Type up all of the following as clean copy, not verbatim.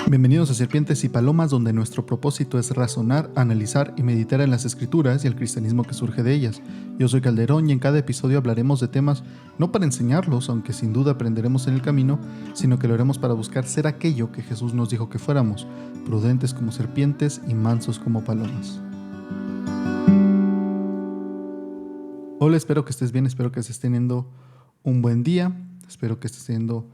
Bienvenidos a Serpientes y Palomas, donde nuestro propósito es razonar, analizar y meditar en las escrituras y el cristianismo que surge de ellas. Yo soy Calderón y en cada episodio hablaremos de temas no para enseñarlos, aunque sin duda aprenderemos en el camino, sino que lo haremos para buscar ser aquello que Jesús nos dijo que fuéramos, prudentes como serpientes y mansos como palomas. Hola, espero que estés bien, espero que estés teniendo un buen día, espero que estés teniendo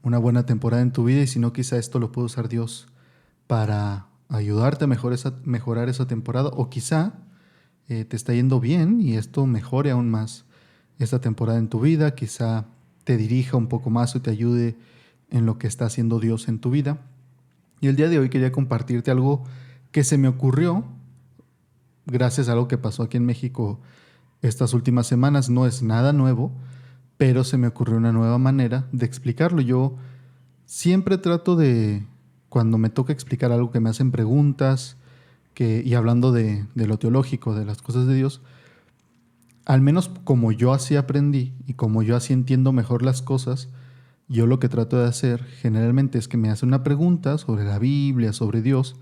una buena temporada en tu vida, y si no, quizá esto lo puede usar Dios para ayudarte a mejorar esa temporada, o quizá te está yendo bien y esto mejore aún más esta temporada en tu vida, quizá te dirija un poco más o te ayude en lo que está haciendo Dios en tu vida. Y el día de hoy quería compartirte algo que se me ocurrió gracias a algo que pasó aquí en México estas últimas semanas. No es nada nuevo, pero se me ocurrió una nueva manera de explicarlo. Yo siempre trato de, cuando me toca explicar algo que me hacen preguntas, y hablando de lo teológico, de las cosas de Dios, al menos como yo así aprendí y como yo así entiendo mejor las cosas, yo lo que trato de hacer generalmente es que me hacen una pregunta sobre la Biblia, sobre Dios,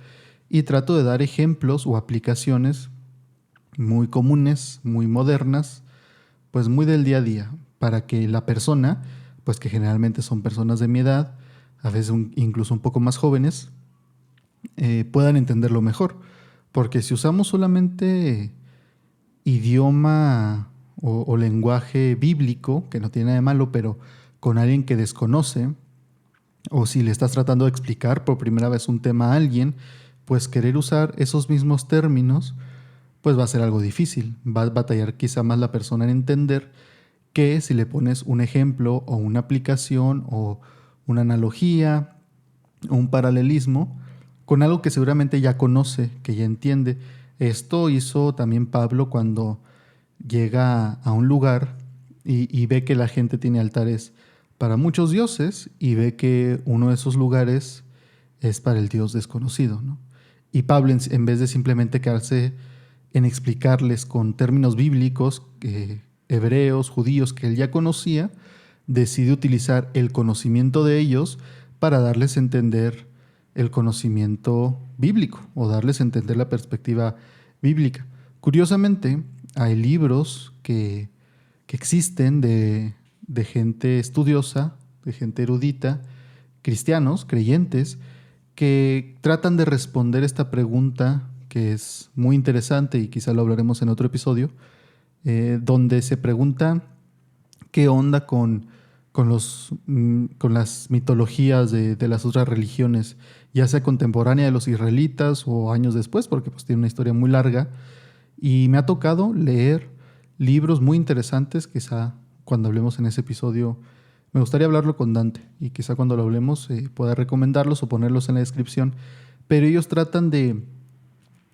y trato de dar ejemplos o aplicaciones muy comunes, muy modernas, pues muy del día a día, para que la persona, pues que generalmente son personas de mi edad, a veces incluso un poco más jóvenes, puedan entenderlo mejor. Porque si usamos solamente idioma o lenguaje bíblico, que no tiene nada de malo, pero con alguien que desconoce, o si le estás tratando de explicar por primera vez un tema a alguien, pues querer usar esos mismos términos, pues va a ser algo difícil. Va a batallar quizá más la persona en entender que si le pones un ejemplo o una aplicación o una analogía o un paralelismo con algo que seguramente ya conoce, que ya entiende. Esto hizo también Pablo cuando llega a un lugar y ve que la gente tiene altares para muchos dioses y ve que uno de esos lugares es para el Dios desconocido, ¿no? Y Pablo, en vez de simplemente quedarse en explicarles con términos bíblicos, hebreos, judíos, que él ya conocía, decide utilizar el conocimiento de ellos para darles a entender el conocimiento bíblico o darles a entender la perspectiva bíblica. Curiosamente, hay libros que existen de gente estudiosa, de gente erudita, cristianos, creyentes, que tratan de responder esta pregunta que es muy interesante y quizá lo hablaremos en otro episodio, donde se pregunta qué onda con las mitologías de las otras religiones, ya sea contemporánea de los israelitas o años después, porque pues tiene una historia muy larga. Y me ha tocado leer libros muy interesantes. Quizá cuando hablemos en ese episodio me gustaría hablarlo con Dante, y quizá cuando lo hablemos pueda recomendarlos o ponerlos en la descripción. Pero ellos tratan de...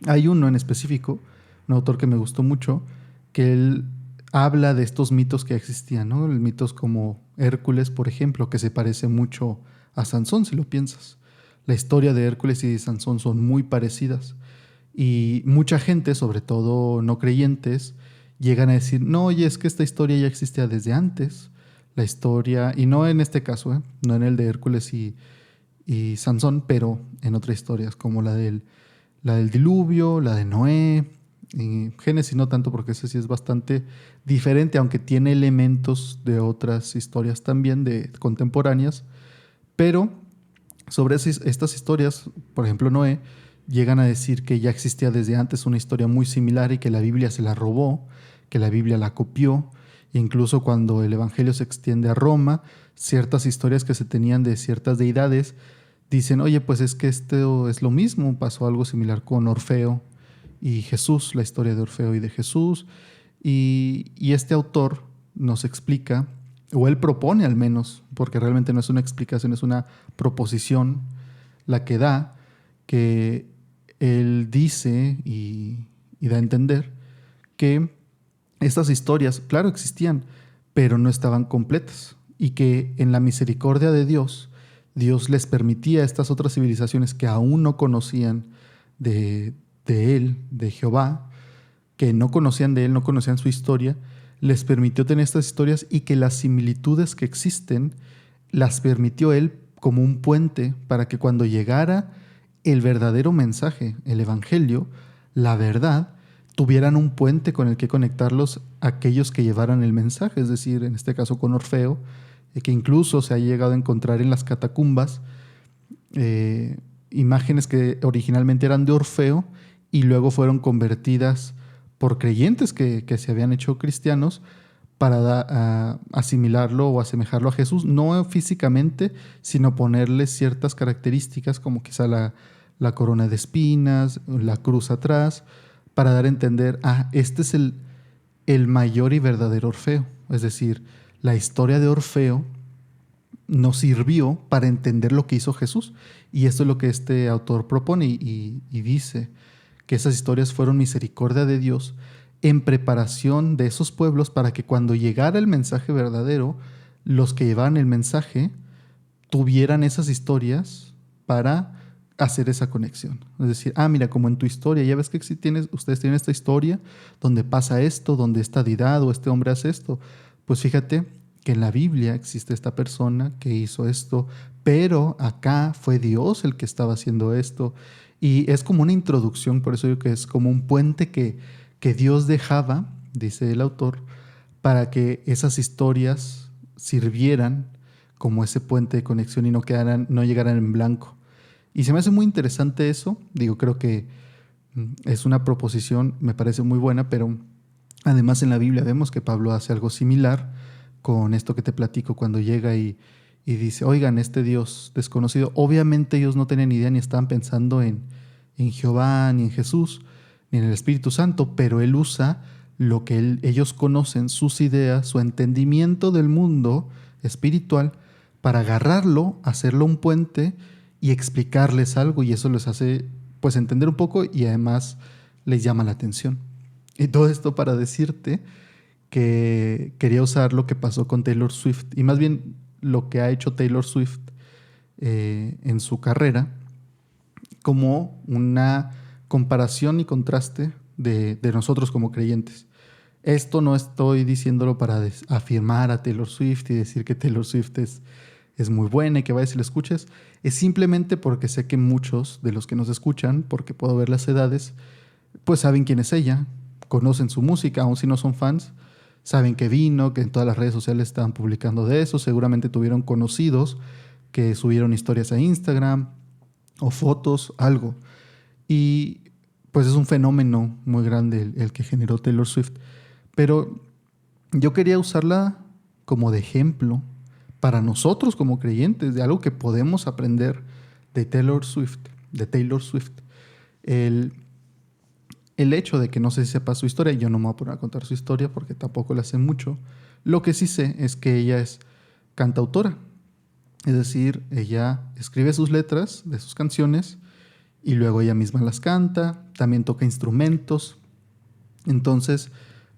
Hay uno en específico, un autor que me gustó mucho, que él habla de estos mitos que existían, ¿no? Mitos como Hércules, por ejemplo, que se parece mucho a Sansón, si lo piensas. La historia de Hércules y de Sansón son muy parecidas. Y mucha gente, sobre todo no creyentes, llegan a decir, no, oye, es que esta historia ya existía desde antes. La historia, y no en este caso, no en el de Hércules y Sansón, pero en otras historias, como la del diluvio, la de Noé. Génesis no tanto, porque ese sí es bastante diferente, aunque tiene elementos de otras historias también, de contemporáneas. Pero sobre estas historias, por ejemplo Noé, llegan a decir que ya existía desde antes una historia muy similar y que la Biblia se la robó, que la Biblia la copió. Incluso cuando el Evangelio se extiende a Roma, ciertas historias que se tenían de ciertas deidades dicen, oye, pues es que esto es lo mismo, pasó algo similar con Orfeo y Jesús, la historia de Orfeo y de Jesús. Y este autor nos explica, o él propone al menos, porque realmente no es una explicación, es una proposición la que da, que él dice y da a entender que estas historias, claro, existían, pero no estaban completas, y que en la misericordia de Dios, Dios les permitía a estas otras civilizaciones que aún no conocían de Él, de Jehová, que no conocían de Él, no conocían su historia, les permitió tener estas historias, y que las similitudes que existen las permitió Él como un puente para que cuando llegara el verdadero mensaje, el evangelio, la verdad, tuvieran un puente con el que conectarlos aquellos que llevaran el mensaje, es decir, en este caso con Orfeo, que incluso se ha llegado a encontrar en las catacumbas eh, imágenes que originalmente eran de Orfeo y luego fueron convertidas por creyentes que se habían hecho cristianos para asimilarlo o asemejarlo a Jesús, no físicamente, sino ponerle ciertas características como quizá la corona de espinas, la cruz atrás, para dar a entender, este es el mayor y verdadero Orfeo. Es decir, la historia de Orfeo nos sirvió para entender lo que hizo Jesús. Y esto es lo que este autor propone y dice que esas historias fueron misericordia de Dios en preparación de esos pueblos para que cuando llegara el mensaje verdadero, los que llevaban el mensaje tuvieran esas historias para hacer esa conexión. Es decir, mira, como en tu historia, ya ves que ustedes tienen esta historia donde pasa esto, donde esta deidad o este hombre hace esto. Pues fíjate que en la Biblia existe esta persona que hizo esto, pero acá fue Dios el que estaba haciendo esto. Y es como una introducción, por eso digo que es como un puente que Dios dejaba, dice el autor, para que esas historias sirvieran como ese puente de conexión y no llegaran en blanco. Y se me hace muy interesante eso. Digo, creo que es una proposición, me parece muy buena, pero además en la Biblia vemos que Pablo hace algo similar con esto que te platico cuando llega y dice, oigan, este Dios desconocido, obviamente ellos no tenían idea ni estaban pensando en Jehová, ni en Jesús, ni en el Espíritu Santo, pero él usa lo que ellos conocen, sus ideas, su entendimiento del mundo espiritual, para agarrarlo, hacerlo un puente y explicarles algo, y eso les hace pues entender un poco y además les llama la atención. Y todo esto para decirte que quería usar lo que pasó con Taylor Swift, y más bien lo que ha hecho Taylor Swift en su carrera, como una comparación y contraste de nosotros como creyentes. Esto no estoy diciéndolo para afirmar a Taylor Swift y decir que Taylor Swift es muy buena y que vayas y la escuches. Es simplemente porque sé que muchos de los que nos escuchan, porque puedo ver las edades, pues saben quién es ella, conocen su música, aun si no son fans, saben que vino, que en todas las redes sociales estaban publicando de eso, seguramente tuvieron conocidos que subieron historias a Instagram o fotos, algo. Y pues es un fenómeno muy grande el que generó Taylor Swift. Pero yo quería usarla como de ejemplo para nosotros como creyentes, de algo que podemos aprender de Taylor Swift, de Taylor Swift. El, el hecho de que no sé si sepa su historia, yo no me voy a poner a contar su historia porque tampoco la sé mucho. Lo que sí sé es que ella es cantautora, es decir, ella escribe sus letras de sus canciones y luego ella misma las canta, también toca instrumentos. Entonces,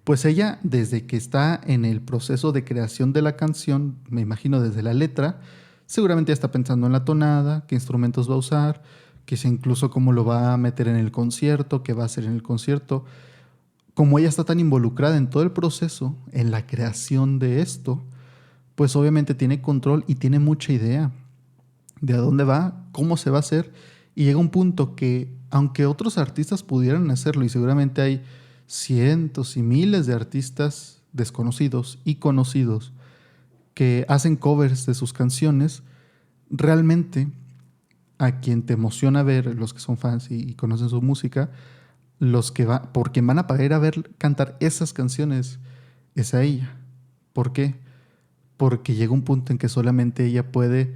pues ella, desde que está en el proceso de creación de la canción, me imagino desde la letra, seguramente ya está pensando en la tonada, qué instrumentos va a usar, quizá incluso cómo lo va a meter en el concierto, qué va a hacer en el concierto. Como ella está tan involucrada en todo el proceso, en la creación de esto, pues obviamente tiene control y tiene mucha idea de a dónde va, cómo se va a hacer, y llega un punto que, aunque otros artistas pudieran hacerlo, y seguramente hay cientos y miles de artistas desconocidos y conocidos que hacen covers de sus canciones, realmente a quien te emociona ver, los que son fans y conocen su música, porque van a pagar a ver cantar esas canciones, es a ella. ¿Por qué? Porque llega un punto en que solamente ella puede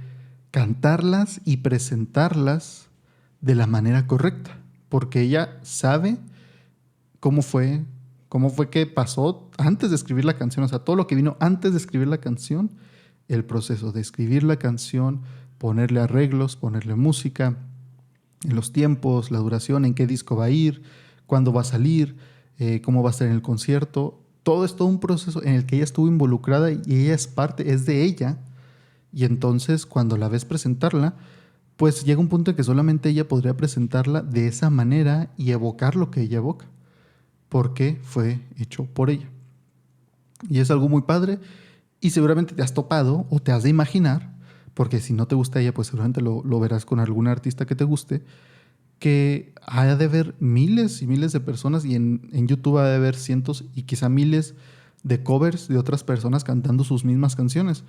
cantarlas y presentarlas de la manera correcta, porque ella sabe cómo fue, cómo fue que pasó antes de escribir la canción, o sea, todo lo que vino antes de escribir la canción, el proceso de escribir la canción, ponerle arreglos, ponerle música, en los tiempos, la duración, en qué disco va a ir, cuándo va a salir, cómo va a ser en el concierto. Todo es todo un proceso en el que ella estuvo involucrada y ella es parte, es de ella. Y entonces cuando la ves presentarla, pues llega un punto en que solamente ella podría presentarla de esa manera y evocar lo que ella evoca, porque fue hecho por ella. Y es algo muy padre y seguramente te has topado o te has de imaginar, porque si no te gusta ella, pues seguramente lo verás con algún artista que te guste, que ha de haber miles y miles de personas y en YouTube ha de haber cientos y quizá miles de covers de otras personas cantando sus mismas canciones,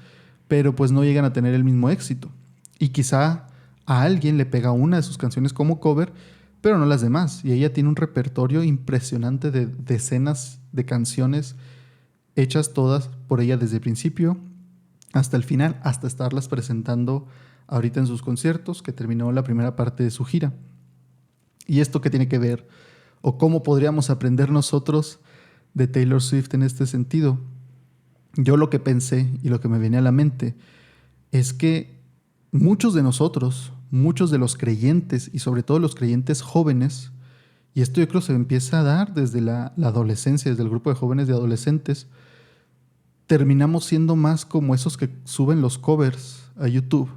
pero pues no llegan a tener el mismo éxito. Y quizá a alguien le pega una de sus canciones como cover, pero no las demás. Y ella tiene un repertorio impresionante de decenas de canciones hechas todas por ella desde el principio hasta el final, hasta estarlas presentando ahorita en sus conciertos, que terminó la primera parte de su gira. ¿Y esto qué tiene que ver? ¿O cómo podríamos aprender nosotros de Taylor Swift en este sentido? Yo lo que pensé y lo que me venía a la mente es que muchos de nosotros, muchos de los creyentes y sobre todo los creyentes jóvenes, y esto yo creo se empieza a dar desde la adolescencia, desde el grupo de jóvenes de adolescentes, terminamos siendo más como esos que suben los covers a YouTube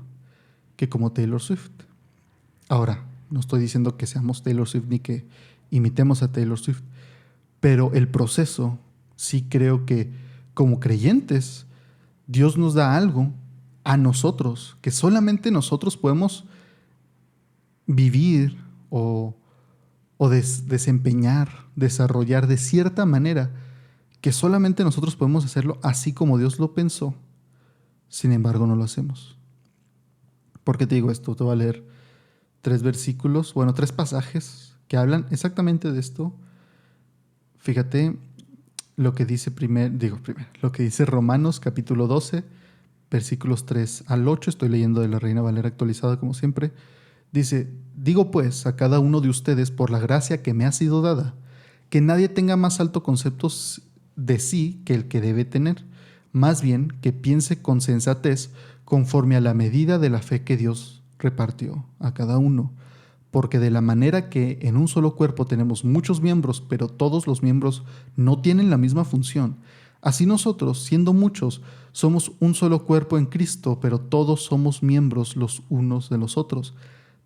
que como Taylor Swift. Ahora, no estoy diciendo que seamos Taylor Swift ni que imitemos a Taylor Swift, pero el proceso sí creo que como creyentes Dios nos da algo a nosotros que solamente nosotros podemos vivir o desempeñar, desarrollar de cierta manera que solamente nosotros podemos hacerlo así como Dios lo pensó. Sin embargo, no lo hacemos. ¿Por qué te digo esto? Te voy a leer 3 pasajes que hablan exactamente de esto. Fíjate lo que dice lo que dice Romanos capítulo 12, versículos 3 al 8. Estoy leyendo de la Reina Valera actualizada como siempre. Dice, digo pues a cada uno de ustedes por la gracia que me ha sido dada, que nadie tenga más alto concepto de sí que el que debe tener, más bien que piense con sensatez conforme a la medida de la fe que Dios repartió a cada uno. Porque de la manera que en un solo cuerpo tenemos muchos miembros, pero todos los miembros no tienen la misma función, así nosotros, siendo muchos, somos un solo cuerpo en Cristo, pero todos somos miembros los unos de los otros.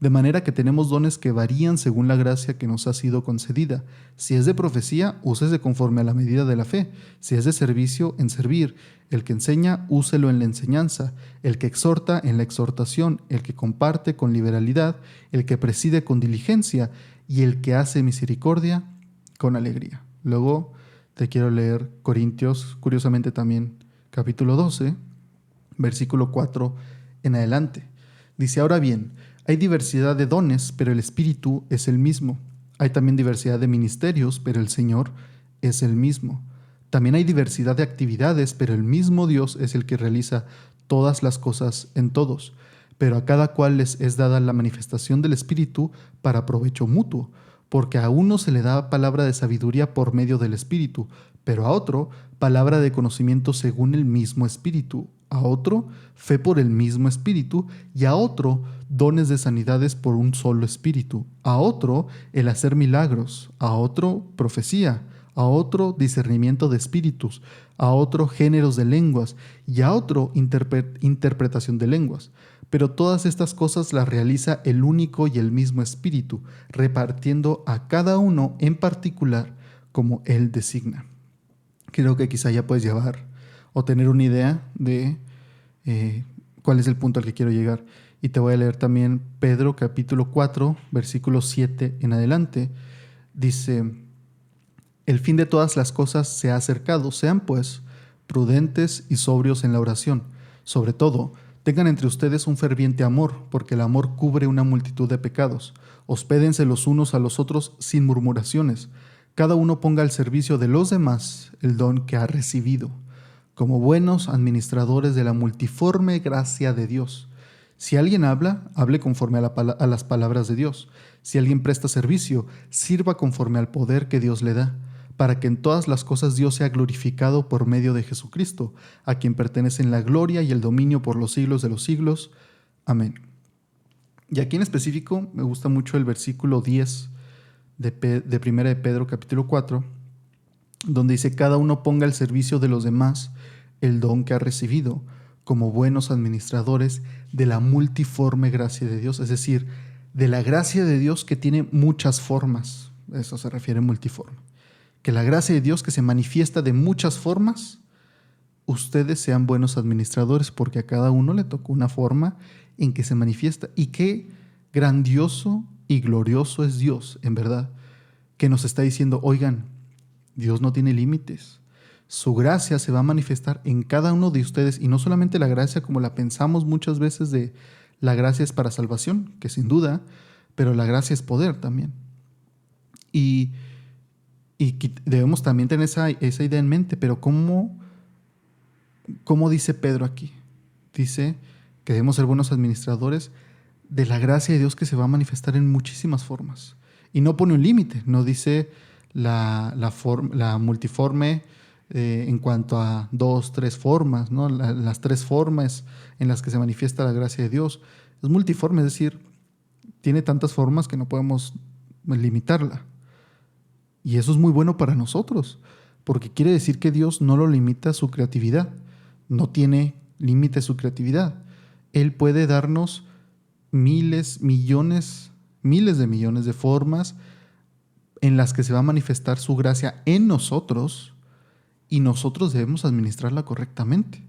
De manera que tenemos dones que varían según la gracia que nos ha sido concedida. Si es de profecía, úsese conforme a la medida de la fe. Si es de servicio, en servir. El que enseña, úselo en la enseñanza. El que exhorta, en la exhortación. El que comparte, con liberalidad. El que preside, con diligencia. Y el que hace misericordia, con alegría. Luego te quiero leer Corintios, curiosamente también, capítulo 12, versículo 4 en adelante. Dice, ahora bien, hay diversidad de dones, pero el Espíritu es el mismo. Hay también diversidad de ministerios, pero el Señor es el mismo. También hay diversidad de actividades, pero el mismo Dios es el que realiza todas las cosas en todos. Pero a cada cual les es dada la manifestación del Espíritu para provecho mutuo, porque a uno se le da palabra de sabiduría por medio del Espíritu, pero a otro palabra de conocimiento según el mismo Espíritu, a otro fe por el mismo Espíritu, y a otro dones de sanidades por un solo Espíritu, a otro el hacer milagros, a otro profecía, a otro discernimiento de espíritus, a otro géneros de lenguas y a otro interpretación de lenguas. Pero todas estas cosas las realiza el único y el mismo Espíritu, repartiendo a cada uno en particular como Él designa. Creo que quizá ya puedes llevar o tener una idea de cuál es el punto al que quiero llegar. Y te voy a leer también Pedro capítulo 4, versículo 7 en adelante. Dice, el fin de todas las cosas se ha acercado, sean pues prudentes y sobrios en la oración. Sobre todo, tengan entre ustedes un ferviente amor, porque el amor cubre una multitud de pecados. Hospédense los unos a los otros sin murmuraciones. Cada uno ponga al servicio de los demás el don que ha recibido, como buenos administradores de la multiforme gracia de Dios. Si alguien habla, hable conforme a las palabras de Dios. Si alguien presta servicio, sirva conforme al poder que Dios le da, para que en todas las cosas Dios sea glorificado por medio de Jesucristo, a quien pertenecen la gloria y el dominio por los siglos de los siglos. Amén. Y aquí en específico me gusta mucho el versículo 10 de 1 de Pedro capítulo 4, donde dice, cada uno ponga al servicio de los demás el don que ha recibido, como buenos administradores de la multiforme gracia de Dios, es decir, de la gracia de Dios que tiene muchas formas. Eso se refiere a multiforme. Que la gracia de Dios que se manifiesta de muchas formas ustedes sean buenos administradores, porque a cada uno le tocó una forma en que se manifiesta. Y qué grandioso y glorioso es Dios, en verdad, que nos está diciendo, oigan, Dios no tiene límites. Su gracia se va a manifestar en cada uno de ustedes, y no solamente la gracia como la pensamos muchas veces de la gracia es para salvación, que sin duda, pero la gracia es poder también. Y, y debemos también tener esa idea en mente, pero ¿cómo dice Pedro aquí? Dice que debemos ser buenos administradores de la gracia de Dios que se va a manifestar en muchísimas formas. Y no pone un límite, no dice la multiforme en cuanto a 2, 3 formas, ¿no? Las 3 formas en las que se manifiesta la gracia de Dios. Es multiforme, es decir, tiene tantas formas que no podemos limitarla. Y eso es muy bueno para nosotros, porque quiere decir que Dios no lo limita a su creatividad, no tiene límite a su creatividad. Él puede darnos miles, millones, miles de millones de formas en las que se va a manifestar su gracia en nosotros, y nosotros debemos administrarla correctamente.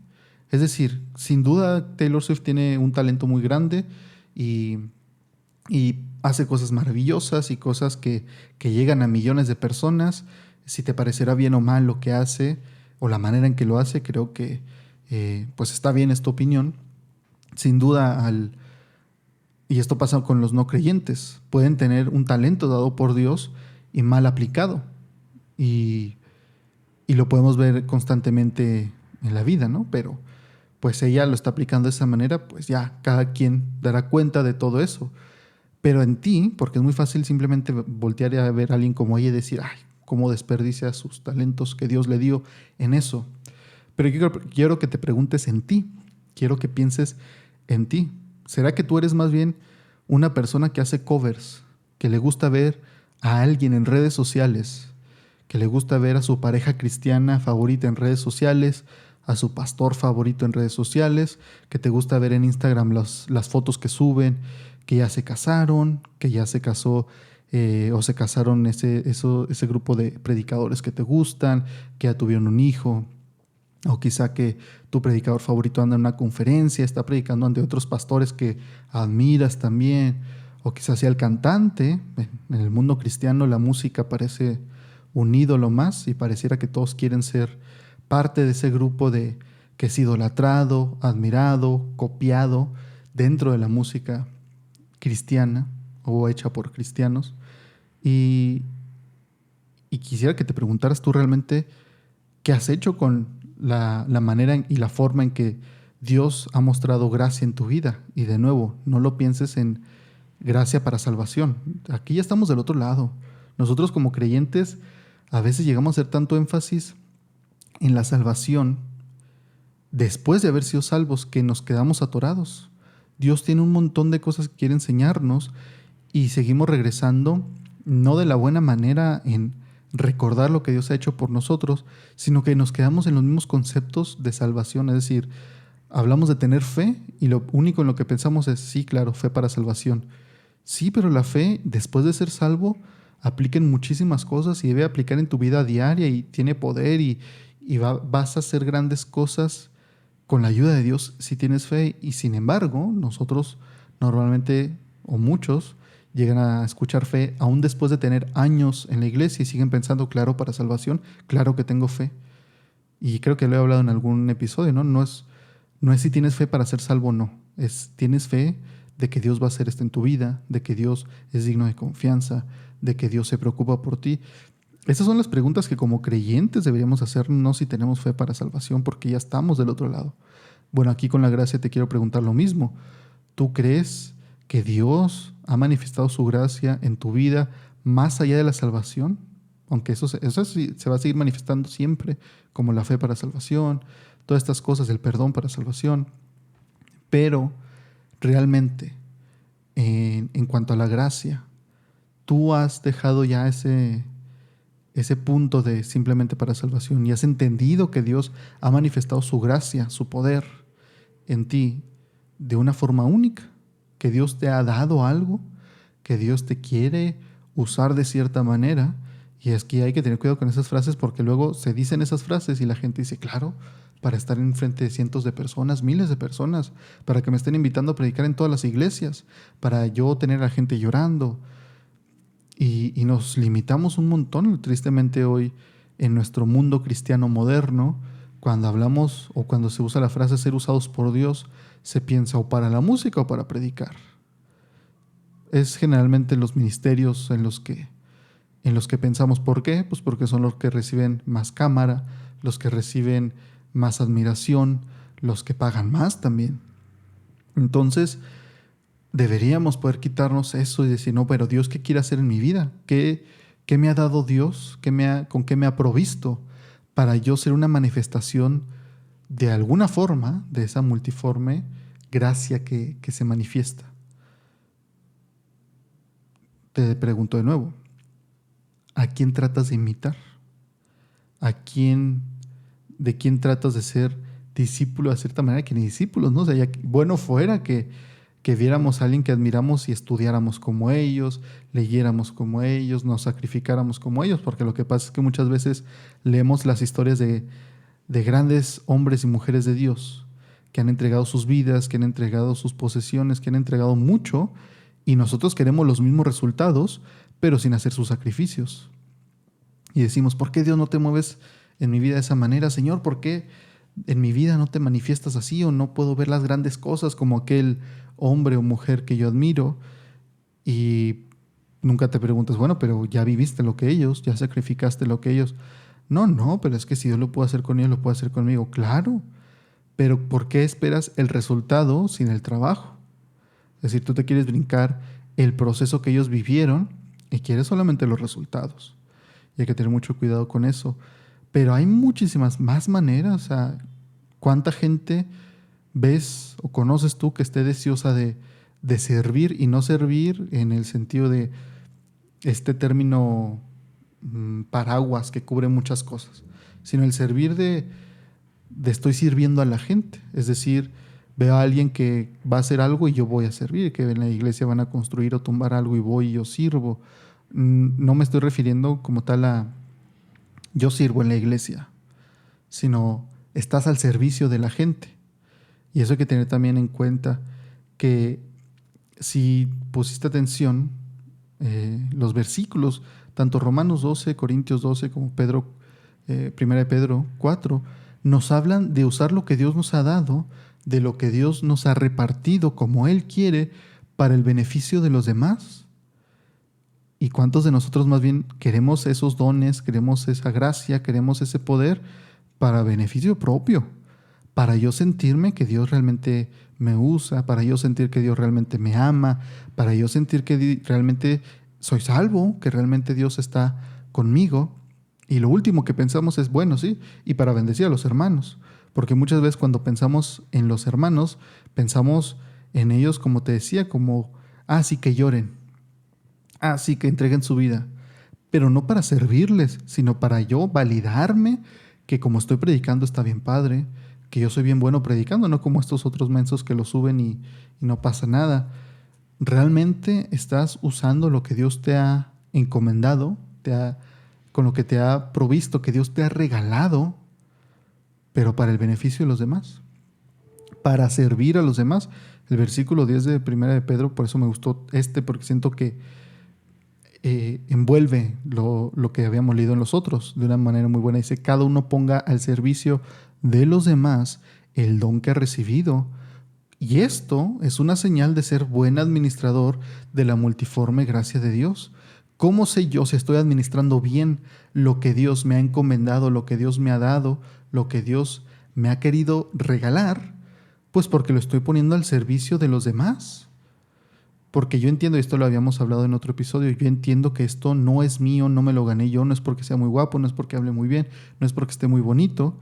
Es decir, sin duda Taylor Swift tiene un talento muy grande y, y hace cosas maravillosas y cosas que llegan a millones de personas. Si te parecerá bien o mal lo que hace o la manera en que lo hace, creo que pues está bien, es tu opinión. Sin duda, y esto pasa con los no creyentes, pueden tener un talento dado por Dios y mal aplicado. Y, y lo podemos ver constantemente en la vida, ¿no? Pero pues ella lo está aplicando de esa manera, pues ya cada quien dará cuenta de todo eso. Pero en ti, porque es muy fácil simplemente voltear a ver a alguien como ella y decir, ay, cómo desperdicia sus talentos que Dios le dio en eso. Pero yo quiero que te preguntes en ti, quiero que pienses en ti. ¿Será que tú eres más bien una persona que hace covers, que le gusta ver a alguien en redes sociales, que le gusta ver a su pareja cristiana favorita en redes sociales, a su pastor favorito en redes sociales, que te gusta ver en Instagram las fotos que suben, que ya se casaron, que ya se casó o se casaron ese grupo de predicadores que te gustan, que ya tuvieron un hijo? O quizá que tu predicador favorito anda en una conferencia, está predicando ante otros pastores que admiras también. O quizás sea el cantante. En el mundo cristiano la música parece un ídolo más y pareciera que todos quieren ser parte de ese grupo de que es idolatrado, admirado, copiado dentro de la música cristiana o hecha por cristianos. Y, y quisiera que te preguntaras tú realmente qué has hecho con la manera y la forma en que Dios ha mostrado gracia en tu vida. Y de nuevo, no lo pienses en gracia para salvación. Aquí ya estamos del otro lado. Nosotros como creyentes a veces llegamos a hacer tanto énfasis en la salvación después de haber sido salvos que nos quedamos atorados. Dios tiene un montón de cosas que quiere enseñarnos y seguimos regresando no de la buena manera en recordar lo que Dios ha hecho por nosotros, sino que nos quedamos en los mismos conceptos de salvación. Es decir, hablamos de tener fe y lo único en lo que pensamos es, sí, claro, fe para salvación. Sí, pero la fe, después de ser salvo, aplica en muchísimas cosas y debe aplicar en tu vida diaria y tiene poder y vas a hacer grandes cosas con la ayuda de Dios si tienes fe. Y sin embargo, nosotros normalmente, o muchos, llegan a escuchar fe aún después de tener años en la iglesia y siguen pensando, claro, para salvación, claro que tengo fe. Y creo que lo he hablado en algún episodio, ¿no? No es si tienes fe para ser salvo o no. Es tienes fe de que Dios va a hacer esto en tu vida, de que Dios es digno de confianza, de que Dios se preocupa por ti. Esas son las preguntas que como creyentes deberíamos hacernos si tenemos fe para salvación, porque ya estamos del otro lado. Bueno, aquí con la gracia te quiero preguntar lo mismo. ¿Tú crees que Dios ha manifestado su gracia en tu vida más allá de la salvación? Aunque eso sí se va a seguir manifestando siempre, como la fe para salvación, todas estas cosas, el perdón para salvación. Pero realmente, en cuanto a la gracia, tú has dejado ya ese punto de simplemente para salvación y has entendido que Dios ha manifestado su gracia, su poder en ti de una forma única, que Dios te ha dado algo, que Dios te quiere usar de cierta manera. Y es que hay que tener cuidado con esas frases porque luego se dicen esas frases y la gente dice, claro, para estar en frente de cientos de personas, miles de personas, para que me estén invitando a predicar en todas las iglesias, para yo tener a la gente llorando. Y nos limitamos un montón, tristemente hoy, en nuestro mundo cristiano moderno. Cuando hablamos o cuando se usa la frase ser usados por Dios, se piensa o para la música o para predicar. Es generalmente los ministerios en los que pensamos. ¿Por qué? Pues porque son los que reciben más cámara, los que reciben más admiración, los que pagan más también. Entonces, deberíamos poder quitarnos eso y decir, no, pero Dios, ¿qué quiere hacer en mi vida? ¿Qué me ha dado Dios? ¿Con qué me ha provisto para yo ser una manifestación de alguna forma de esa multiforme gracia que se manifiesta? Te pregunto de nuevo, ¿a quién tratas de imitar? ¿De quién tratas de ser discípulo de cierta manera que ni discípulos, ¿no? O sea, bueno fuera que viéramos a alguien que admiramos y estudiáramos como ellos, leyéramos como ellos, nos sacrificáramos como ellos, porque lo que pasa es que muchas veces leemos las historias de grandes hombres y mujeres de Dios que han entregado sus vidas, que han entregado sus posesiones, que han entregado mucho, y nosotros queremos los mismos resultados, pero sin hacer sus sacrificios. Y decimos, ¿por qué Dios no te mueves en mi vida de esa manera, Señor? ¿Por qué en mi vida no te manifiestas así o no puedo ver las grandes cosas como aquel hombre o mujer que yo admiro? Y nunca te preguntas, bueno, pero ya viviste lo que ellos, ya sacrificaste lo que ellos. No, pero es que si Dios lo puede hacer con ellos, lo puede hacer conmigo. Claro, pero ¿por qué esperas el resultado sin el trabajo? Es decir, tú te quieres brincar el proceso que ellos vivieron y quieres solamente los resultados. Y hay que tener mucho cuidado con eso. Pero hay muchísimas más maneras. O sea, ¿cuánta gente ves o conoces tú que esté deseosa de servir y no servir en el sentido de este término paraguas que cubre muchas cosas, sino el servir de estoy sirviendo a la gente? Es decir, veo a alguien que va a hacer algo y yo voy a servir, que en la iglesia van a construir o tumbar algo y voy y yo sirvo. No me estoy refiriendo como tal a yo sirvo en la iglesia, sino estás al servicio de la gente. Y eso hay que tener también en cuenta que si pusiste atención, los versículos, tanto Romanos 12, Corintios 12 como Primera de Pedro 4, nos hablan de usar lo que Dios nos ha dado, de lo que Dios nos ha repartido como Él quiere para el beneficio de los demás. ¿Y cuántos de nosotros más bien queremos esos dones, queremos esa gracia, queremos ese poder para beneficio propio? Para yo sentirme que Dios realmente me usa, para yo sentir que Dios realmente me ama, para yo sentir que realmente soy salvo, que realmente Dios está conmigo. Y lo último que pensamos es, bueno, sí, y para bendecir a los hermanos. Porque muchas veces cuando pensamos en los hermanos, pensamos en ellos, como te decía, como, sí, que lloren, sí, que entreguen su vida, pero no para servirles, sino para yo validarme que como estoy predicando está bien padre, que yo soy bien bueno predicando, no como estos otros mensos que lo suben y no pasa nada. ¿Realmente estás usando lo que Dios te ha encomendado, con lo que te ha provisto, que Dios te ha regalado, pero para el beneficio de los demás? Para servir a los demás. El versículo 10 de Primera de Pedro, por eso me gustó porque siento que envuelve lo que habíamos leído en los otros de una manera muy buena. Dice, cada uno ponga al servicio de los demás el don que ha recibido. Y esto es una señal de ser buen administrador de la multiforme gracia de Dios. ¿Cómo sé yo si estoy administrando bien lo que Dios me ha encomendado, lo que Dios me ha dado, lo que Dios me ha querido regalar? Pues porque lo estoy poniendo al servicio de los demás. Porque yo entiendo, y esto lo habíamos hablado en otro episodio, yo entiendo que esto no es mío, no me lo gané yo, no es porque sea muy guapo, no es porque hable muy bien, no es porque esté muy bonito,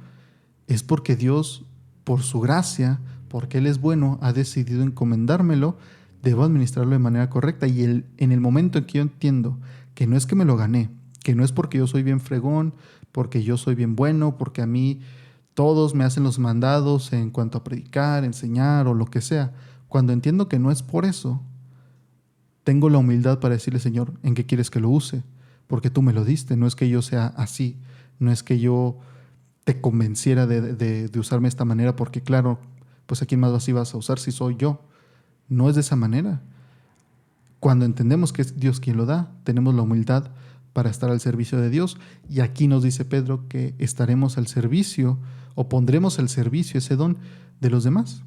es porque Dios, por su gracia, porque Él es bueno, ha decidido encomendármelo, debo administrarlo de manera correcta. Y en el momento en que yo entiendo que no es que me lo gané, que no es porque yo soy bien fregón, porque yo soy bien bueno, porque a mí todos me hacen los mandados en cuanto a predicar, enseñar o lo que sea, cuando entiendo que no es por eso, tengo la humildad para decirle, Señor, ¿en qué quieres que lo use? Porque tú me lo diste, no es que yo sea así, no es que yo te convenciera de usarme de esta manera, porque claro, pues a quién más vas a usar si soy yo. No es de esa manera. Cuando entendemos que es Dios quien lo da, tenemos la humildad para estar al servicio de Dios. Y aquí nos dice Pedro que estaremos al servicio o pondremos al servicio ese don de los demás.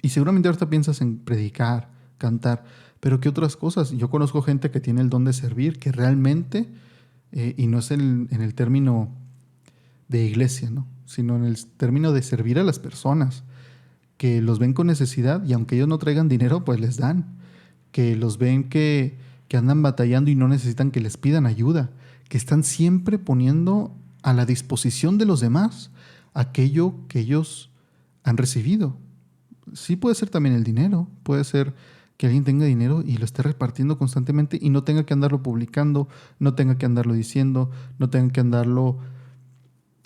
Y seguramente ahorita piensas en predicar, cantar, pero ¿qué otras cosas? Yo conozco gente que tiene el don de servir, que realmente, y no es en el término de iglesia, ¿no? Sino en el término de servir a las personas, que los ven con necesidad y aunque ellos no traigan dinero, pues les dan, que los ven que andan batallando y no necesitan que les pidan ayuda, que están siempre poniendo a la disposición de los demás aquello que ellos han recibido. Sí puede ser también el dinero, puede ser que alguien tenga dinero y lo esté repartiendo constantemente y no tenga que andarlo publicando, no tenga que andarlo diciendo, no tenga que andarlo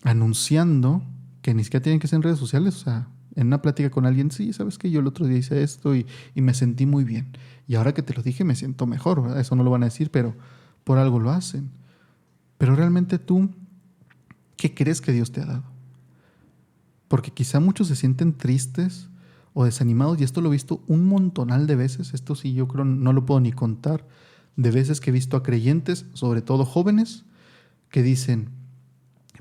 anunciando, que ni siquiera tienen que ser en redes sociales. O sea, en una plática con alguien, sí, sabes que yo el otro día hice esto y me sentí muy bien. Y ahora que te lo dije me siento mejor, ¿verdad? Eso no lo van a decir, pero por algo lo hacen. Pero realmente tú, ¿qué crees que Dios te ha dado? Porque quizá muchos se sienten tristes o desanimados, y esto lo he visto un montonal de veces. Esto sí, yo creo, no lo puedo ni contar, de veces que he visto a creyentes, sobre todo jóvenes, que dicen,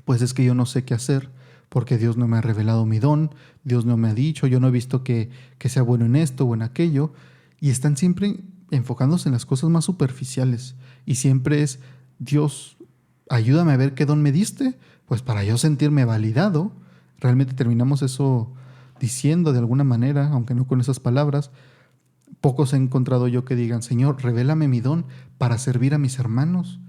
pues es que yo no sé qué hacer, porque Dios no me ha revelado mi don, Dios no me ha dicho, yo no he visto que sea bueno en esto o en aquello, y están siempre enfocándose en las cosas más superficiales, y siempre es, Dios, ayúdame a ver qué don me diste, pues para yo sentirme validado. Realmente terminamos eso diciendo de alguna manera, aunque no con esas palabras. Pocos he encontrado yo que digan, Señor, revélame mi don para servir a mis hermanos,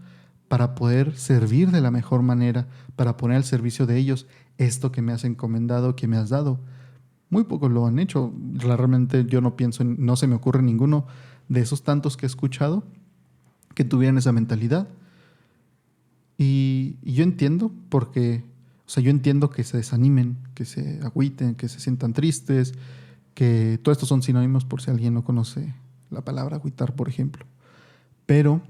para poder servir de la mejor manera, para poner al servicio de ellos esto que me has encomendado, que me has dado. Muy pocos lo han hecho. Realmente yo no pienso, no se me ocurre ninguno de esos tantos que he escuchado que tuvieran esa mentalidad. Y yo entiendo porque, o sea, yo entiendo que se desanimen, que se agüiten, que se sientan tristes, que todo esto son sinónimos por si alguien no conoce la palabra agüitar, por ejemplo. Pero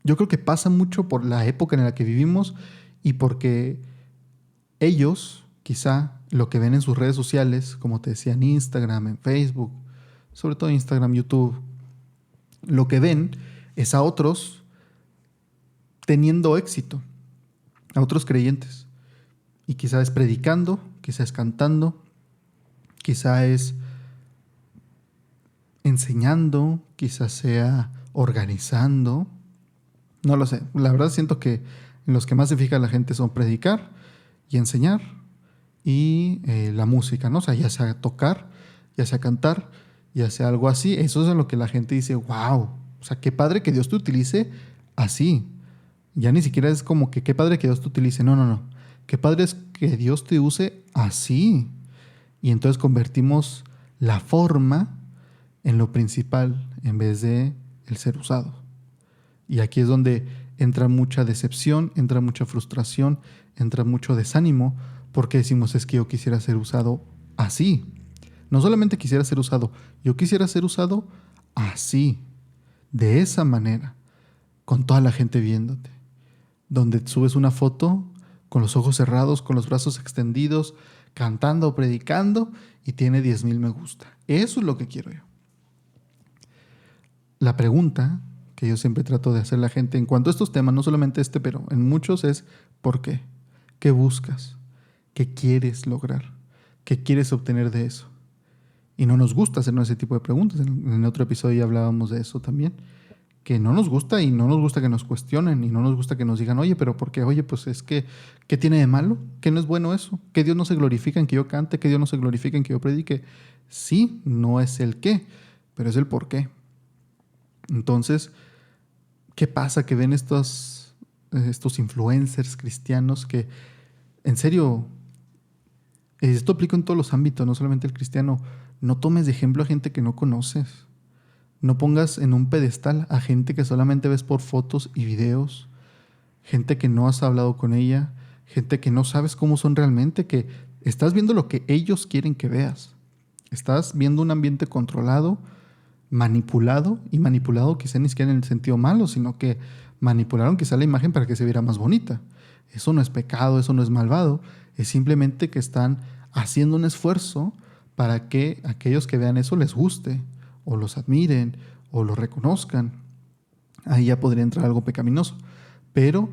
yo creo que pasa mucho por la época en la que vivimos y porque ellos, quizá, lo que ven en sus redes sociales, como te decía, en Instagram, en Facebook, sobre todo Instagram, YouTube, lo que ven es a otros teniendo éxito, a otros creyentes. Y quizá es predicando, quizá es cantando, quizá es enseñando, quizá sea organizando. No lo sé. La verdad siento que en los que más se fija la gente son predicar y enseñar y la música, ¿no? O sea, ya sea tocar, ya sea cantar, ya sea algo así. Eso es en lo que la gente dice, wow. O sea, qué padre que Dios te utilice así. Ya ni siquiera es como que qué padre que Dios te utilice. No, no, no. Qué padre es que Dios te use así. Y entonces convertimos la forma en lo principal en vez de el ser usado. Y aquí es donde entra mucha decepción, entra mucha frustración, entra mucho desánimo, porque decimos es que yo quisiera ser usado así. No solamente quisiera ser usado, yo quisiera ser usado así, de esa manera, con toda la gente viéndote, donde subes una foto con los ojos cerrados, con los brazos extendidos, cantando o predicando y tiene 10,000 me gusta. Eso es lo que quiero yo. La pregunta que yo siempre trato de hacer a la gente en cuanto a estos temas, no solamente este, pero en muchos es ¿por qué? ¿Qué buscas? ¿Qué quieres lograr? ¿Qué quieres obtener de eso? Y no nos gusta hacernos ese tipo de preguntas. En otro episodio ya hablábamos de eso también, que no nos gusta y no nos gusta que nos cuestionen y no nos gusta que nos digan, oye, pero ¿por qué? Oye, pues es que, ¿qué tiene de malo? ¿Que no es bueno eso? ¿Que Dios no se glorifica en que yo cante? ¿Que Dios no se glorifica en que yo predique? Sí, no es el qué, pero es el por qué. Entonces, ¿qué pasa? Que ven estos influencers cristianos que, en serio, esto aplica en todos los ámbitos, no solamente el cristiano. No tomes de ejemplo a gente que no conoces. No pongas en un pedestal a gente que solamente ves por fotos y videos, gente que no has hablado con ella, gente que no sabes cómo son realmente, que estás viendo lo que ellos quieren que veas. Estás viendo un ambiente controlado, manipulado, y manipulado quizá ni siquiera en el sentido malo, sino que manipularon quizá la imagen para que se viera más bonita. Eso no es pecado, eso no es malvado. Es simplemente que están haciendo un esfuerzo para que aquellos que vean eso les guste, o los admiren, o lo reconozcan. Ahí ya podría entrar algo pecaminoso. Pero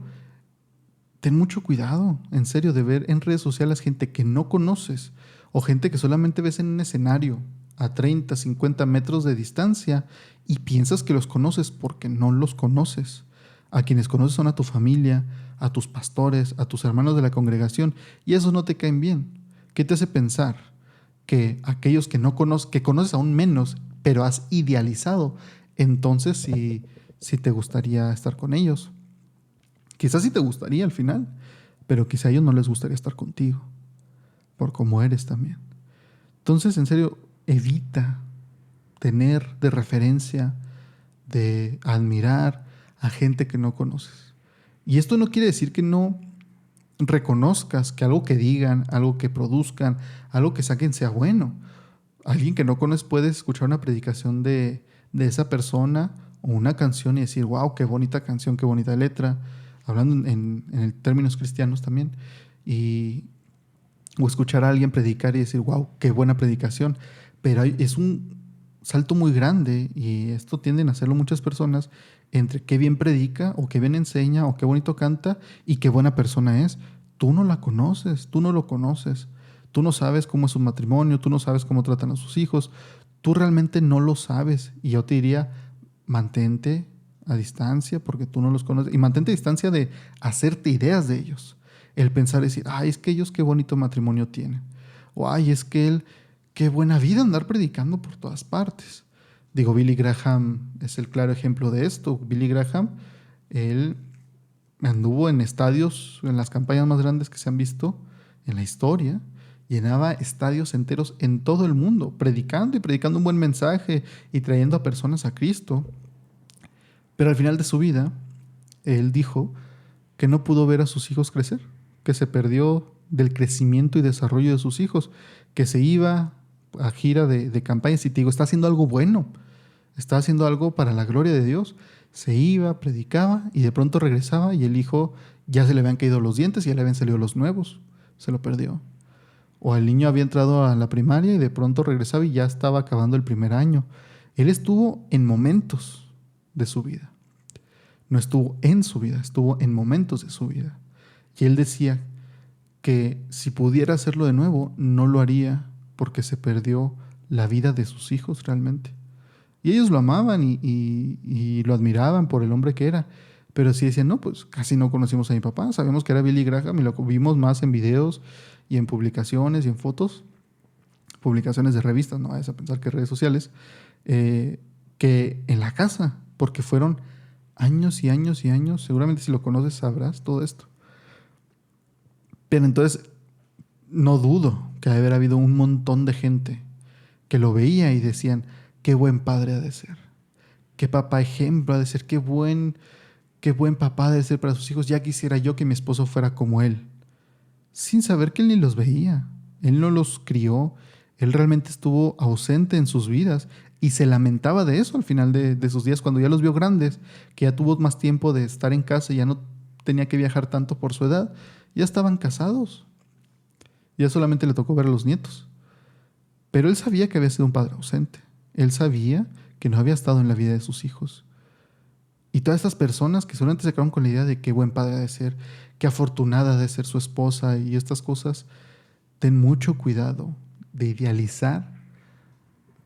ten mucho cuidado, en serio, de ver en redes sociales gente que no conoces o gente que solamente ves en un escenario a 30, 50 metros de distancia y piensas que los conoces porque no los conoces. A quienes conoces son a tu familia, a tus pastores, a tus hermanos de la congregación, y esos no te caen bien. ¿Qué te hace pensar que aquellos que no conoces, que conoces aún menos, pero has idealizado, entonces sí te gustaría estar con ellos? Quizás sí te gustaría al final, pero quizá a ellos no les gustaría estar contigo, por cómo eres también. Entonces, en serio, evita tener de referencia, de admirar a gente que no conoces. Y esto no quiere decir que no reconozcas que algo que digan, algo que produzcan, algo que saquen sea bueno. Alguien que no conoces puede escuchar una predicación de esa persona o una canción y decir, wow, qué bonita canción, qué bonita letra, hablando en términos cristianos también, o escuchar a alguien predicar y decir, wow, qué buena predicación. Pero es un salto muy grande, y esto tienden a hacerlo muchas personas, entre qué bien predica o qué bien enseña o qué bonito canta y qué buena persona es. Tú no la conoces, tú no lo conoces, tú no sabes cómo es su matrimonio, tú no sabes cómo tratan a sus hijos, tú realmente no lo sabes. Y yo te diría, mantente a distancia porque tú no los conoces, y mantente a distancia de hacerte ideas de ellos. El pensar, decir, ay, es que ellos qué bonito matrimonio tienen, o ay, es que él, qué buena vida andar predicando por todas partes. Digo, Billy Graham es el claro ejemplo de esto. Billy Graham, él anduvo en estadios, en las campañas más grandes que se han visto en la historia, llenaba estadios enteros en todo el mundo, predicando y predicando un buen mensaje y trayendo a personas a Cristo. Pero al final de su vida, él dijo que no pudo ver a sus hijos crecer, que se perdió del crecimiento y desarrollo de sus hijos, que se iba a gira de campañas y te digo, está haciendo algo bueno, está haciendo algo para la gloria de Dios. Se iba, predicaba y de pronto regresaba y el hijo ya se le habían caído los dientes y ya le habían salido los nuevos, se lo perdió. O el niño había entrado a la primaria y de pronto regresaba y ya estaba acabando el primer año. Él estuvo en momentos de su vida. No estuvo en su vida, estuvo en momentos de su vida. Y él decía que si pudiera hacerlo de nuevo, no lo haría porque se perdió la vida de sus hijos realmente. Y ellos lo amaban y lo admiraban por el hombre que era. Pero sí decían, no, pues casi no conocimos a mi papá. Sabemos que era Billy Graham y lo vimos más en videos y en publicaciones y en fotos. Publicaciones de revistas, no vayas a pensar que redes sociales. Que en la casa, porque fueron años y años y años. Seguramente si lo conoces sabrás todo esto. Pero entonces no dudo que debe haber habido un montón de gente que lo veía y decían, qué buen padre ha de ser, qué papá ejemplo ha de ser, qué buen papá ha de ser para sus hijos, ya quisiera yo que mi esposo fuera como él, sin saber que él ni los veía, él no los crió, él realmente estuvo ausente en sus vidas y se lamentaba de eso al final de sus días, cuando ya los vio grandes, que ya tuvo más tiempo de estar en casa y ya no tenía que viajar tanto por su edad, ya estaban casados, ya solamente le tocó ver a los nietos. Pero él sabía que había sido un padre ausente. Él sabía que no había estado en la vida de sus hijos. Y todas estas personas que solamente se quedaron con la idea de qué buen padre ha de ser, qué afortunada ha de ser su esposa y estas cosas, ten mucho cuidado de idealizar,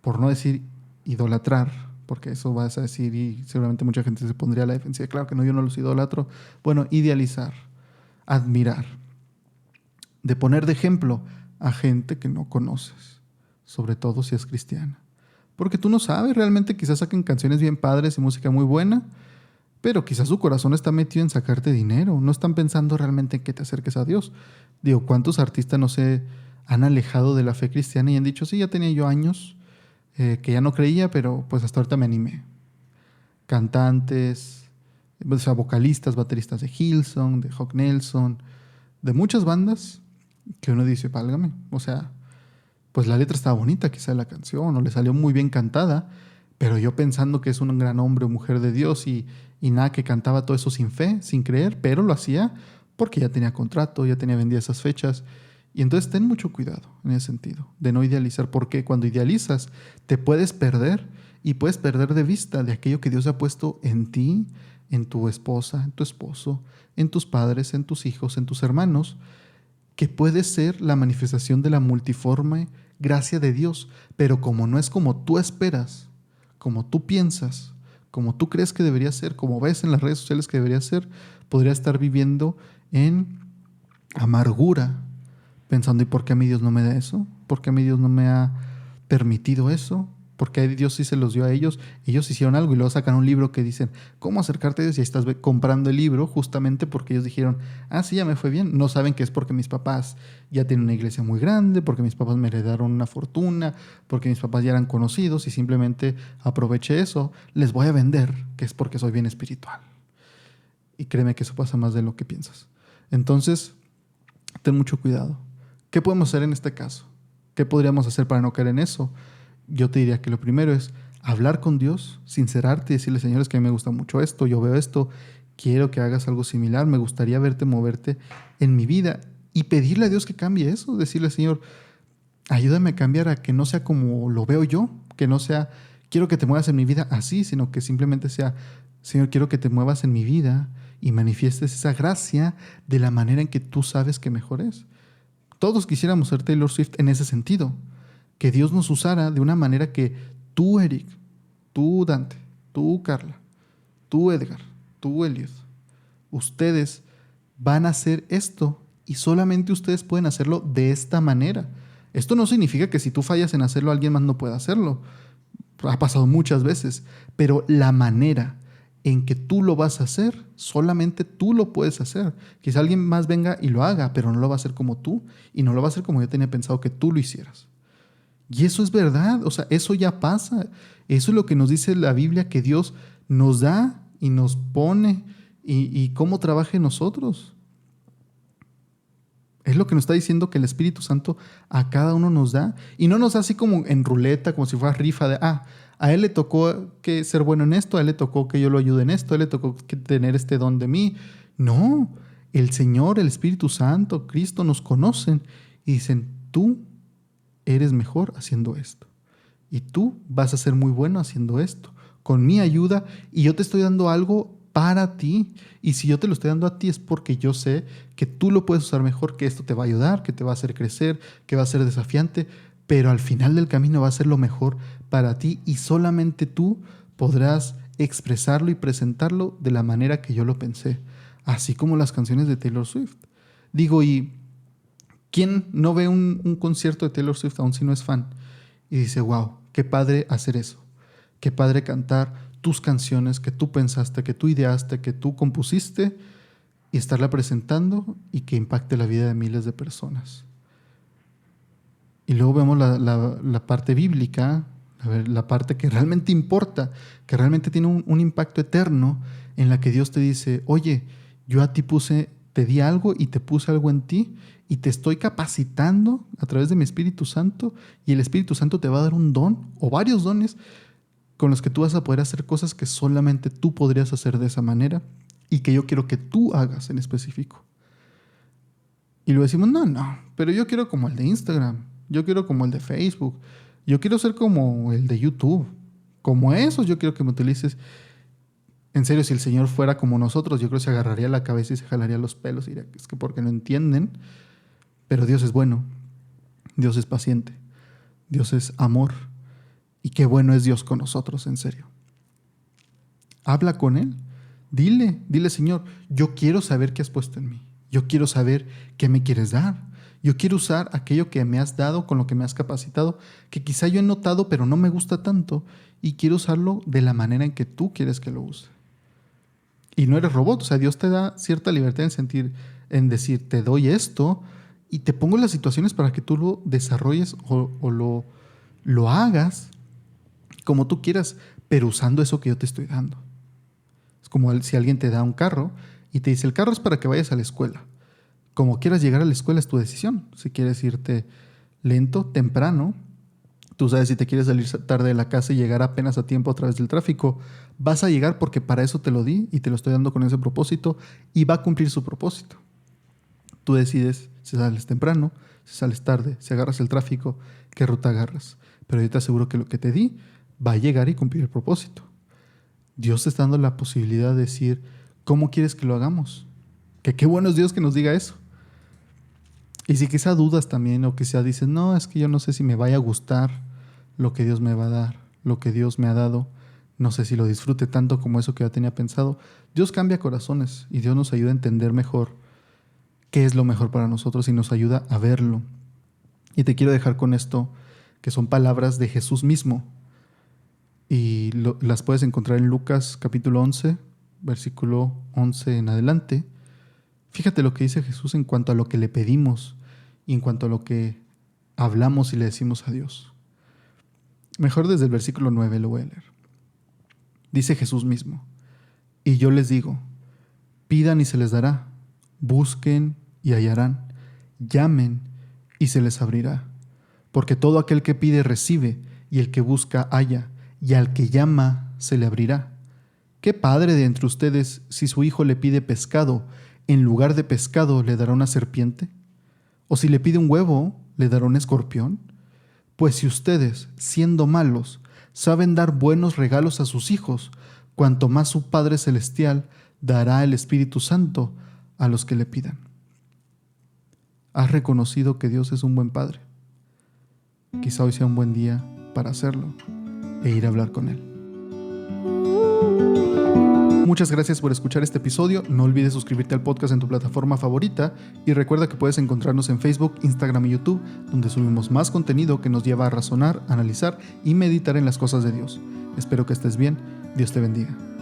por no decir idolatrar, porque eso vas a decir y seguramente mucha gente se pondría a la defensiva. Claro que no, yo no los idolatro. Bueno, idealizar, admirar, de poner de ejemplo a gente que no conoces, sobre todo si es cristiana. Porque tú no sabes, realmente quizás saquen canciones bien padres y música muy buena, pero quizás su corazón está metido en sacarte dinero. No están pensando realmente en que te acerques a Dios. Digo, ¿cuántos artistas no se han alejado de la fe cristiana y han dicho, sí, ya tenía yo años que ya no creía, pero pues hasta ahorita me animé? Cantantes, o sea, vocalistas, bateristas de Hillsong, de Hawk Nelson, de muchas bandas que uno dice, válgame, o sea, pues la letra estaba bonita, quizá la canción, o le salió muy bien cantada, pero yo pensando que es un gran hombre o mujer de Dios y nada, que cantaba todo eso sin fe, sin creer, pero lo hacía porque ya tenía contrato, ya tenía vendidas esas fechas. Y entonces ten mucho cuidado en ese sentido, de no idealizar, porque cuando idealizas te puedes perder y puedes perder de vista de aquello que Dios ha puesto en ti, en tu esposa, en tu esposo, en tus padres, en tus hijos, en tus hermanos, que puede ser la manifestación de la multiforme gracia de Dios, pero como no es como tú esperas, como tú piensas, como tú crees que debería ser, como ves en las redes sociales que debería ser, podría estar viviendo en amargura, pensando, ¿y por qué a mí Dios no me da eso? ¿Por qué a mí Dios no me ha permitido eso? ¿Por qué Dios sí se los dio a ellos? Ellos hicieron algo y luego sacan un libro que dicen, ¿cómo acercarte a Dios? Y ahí estás comprando el libro justamente porque ellos dijeron, sí, ya me fue bien. No saben que es porque mis papás ya tienen una iglesia muy grande, porque mis papás me heredaron una fortuna, porque mis papás ya eran conocidos y simplemente aproveché eso. Les voy a vender que es porque soy bien espiritual. Y créeme que eso pasa más de lo que piensas. Entonces, ten mucho cuidado. ¿Qué podemos hacer en este caso? ¿Qué podríamos hacer para no caer en eso? Yo te diría que lo primero es hablar con Dios, sincerarte y decirle, Señor, es que a mí me gusta mucho esto, yo veo esto, quiero que hagas algo similar, me gustaría verte moverte en mi vida y pedirle a Dios que cambie eso, decirle, Señor, ayúdame a cambiar a que no sea como lo veo yo, que no sea, quiero que te muevas en mi vida así, sino que simplemente sea, Señor, quiero que te muevas en mi vida y manifiestes esa gracia de la manera en que tú sabes que mejor es. Todos quisiéramos ser Taylor Swift en ese sentido, que Dios nos usara de una manera que tú, Eric, tú, Dante, tú, Carla, tú, Edgar, tú, Elliot, ustedes van a hacer esto y solamente ustedes pueden hacerlo de esta manera. Esto no significa que si tú fallas en hacerlo, alguien más no pueda hacerlo. Ha pasado muchas veces, pero la manera en que tú lo vas a hacer, solamente tú lo puedes hacer. Quizá alguien más venga y lo haga, pero no lo va a hacer como tú y no lo va a hacer como yo tenía pensado que tú lo hicieras. Y eso es verdad, o sea, eso ya pasa. Eso es lo que nos dice la Biblia, que Dios nos da y nos pone y cómo trabaja en nosotros. Es lo que nos está diciendo que el Espíritu Santo a cada uno nos da. Y no nos da así como en ruleta, como si fuera rifa de, a él le tocó que ser bueno en esto, a él le tocó que yo lo ayude en esto, a él le tocó que tener este don de mí. No, el Señor, el Espíritu Santo, Cristo nos conocen y dicen, tú eres mejor haciendo esto. Y tú vas a ser muy bueno haciendo esto. Con mi ayuda, y yo te estoy dando algo para ti. Y si yo te lo estoy dando a ti es porque yo sé que tú lo puedes usar mejor, que esto te va a ayudar, que te va a hacer crecer, que va a ser desafiante, pero al final del camino va a ser lo mejor para ti y solamente tú podrás expresarlo y presentarlo de la manera que yo lo pensé, así como las canciones de Taylor Swift. Digo, ¿y quién no ve un concierto de Taylor Swift aún si no es fan? Y dice, wow, qué padre hacer eso, qué padre cantar tus canciones que tú pensaste, que tú ideaste, que tú compusiste y estarla presentando y que impacte la vida de miles de personas. Y luego vemos la parte bíblica, la parte que realmente importa, que realmente tiene un impacto eterno, en la que Dios te dice, oye, yo a ti te di algo y te puse algo en ti y te estoy capacitando a través de mi Espíritu Santo y el Espíritu Santo te va a dar un don o varios dones con los que tú vas a poder hacer cosas que solamente tú podrías hacer de esa manera y que yo quiero que tú hagas en específico. Y luego decimos, no, pero yo quiero como el de Instagram, yo quiero como el de Facebook, yo quiero ser como el de YouTube, como esos yo quiero que me utilices. En serio, si el Señor fuera como nosotros, yo creo que se agarraría la cabeza y se jalaría los pelos y diría, es que porque no entienden, pero Dios es bueno, Dios es paciente, Dios es amor y qué bueno es Dios con nosotros, en serio. Habla con Él, dile Señor, yo quiero saber qué has puesto en mí, yo quiero saber qué me quieres dar, yo quiero usar aquello que me has dado, con lo que me has capacitado, que quizá yo he notado pero no me gusta tanto y quiero usarlo de la manera en que tú quieres que lo use. Y no eres robot, o sea, Dios te da cierta libertad en decir, te doy esto y te pongo las situaciones para que tú lo desarrolles o lo hagas como tú quieras, pero usando eso que yo te estoy dando. Es como si alguien te da un carro y te dice, el carro es para que vayas a la escuela. Como quieras llegar a la escuela es tu decisión. Si quieres irte lento, temprano, tú sabes, si te quieres salir tarde de la casa y llegar apenas a tiempo a través del tráfico, vas a llegar porque para eso te lo di y te lo estoy dando con ese propósito y va a cumplir su propósito. Tú decides si sales temprano, si sales tarde, si agarras el tráfico, qué ruta agarras. Pero yo te aseguro que lo que te di va a llegar y cumplir el propósito. Dios te está dando la posibilidad de decir, ¿cómo quieres que lo hagamos? Que qué bueno es Dios que nos diga eso. Y si quizá dudas también, o quizá dices, no, es que yo no sé si me vaya a gustar lo que Dios me va a dar, lo que Dios me ha dado. No sé si lo disfrute tanto como eso que yo tenía pensado. Dios cambia corazones y Dios nos ayuda a entender mejor qué es lo mejor para nosotros y nos ayuda a verlo. Y te quiero dejar con esto, que son palabras de Jesús mismo. Y las puedes encontrar en Lucas capítulo 11, versículo 11 en adelante. Fíjate lo que dice Jesús en cuanto a lo que le pedimos y en cuanto a lo que hablamos y le decimos a Dios. Mejor desde el versículo 9 lo voy a leer. Dice Jesús mismo, y yo les digo, pidan y se les dará, busquen y hallarán, llamen y se les abrirá. Porque todo aquel que pide recibe, y el que busca halla, y al que llama se le abrirá. ¿Qué padre de entre ustedes, si su hijo le pide pescado, en lugar de pescado le dará una serpiente? ¿O si le pide un huevo, le dará un escorpión? Pues si ustedes, siendo malos, saben dar buenos regalos a sus hijos, cuanto más su Padre Celestial dará el Espíritu Santo a los que le pidan. ¿Has reconocido que Dios es un buen Padre? Quizá hoy sea un buen día para hacerlo e ir a hablar con Él. Muchas gracias por escuchar este episodio. No olvides suscribirte al podcast en tu plataforma favorita y recuerda que puedes encontrarnos en Facebook, Instagram y YouTube, donde subimos más contenido que nos lleva a razonar, analizar y meditar en las cosas de Dios. Espero que estés bien. Dios te bendiga.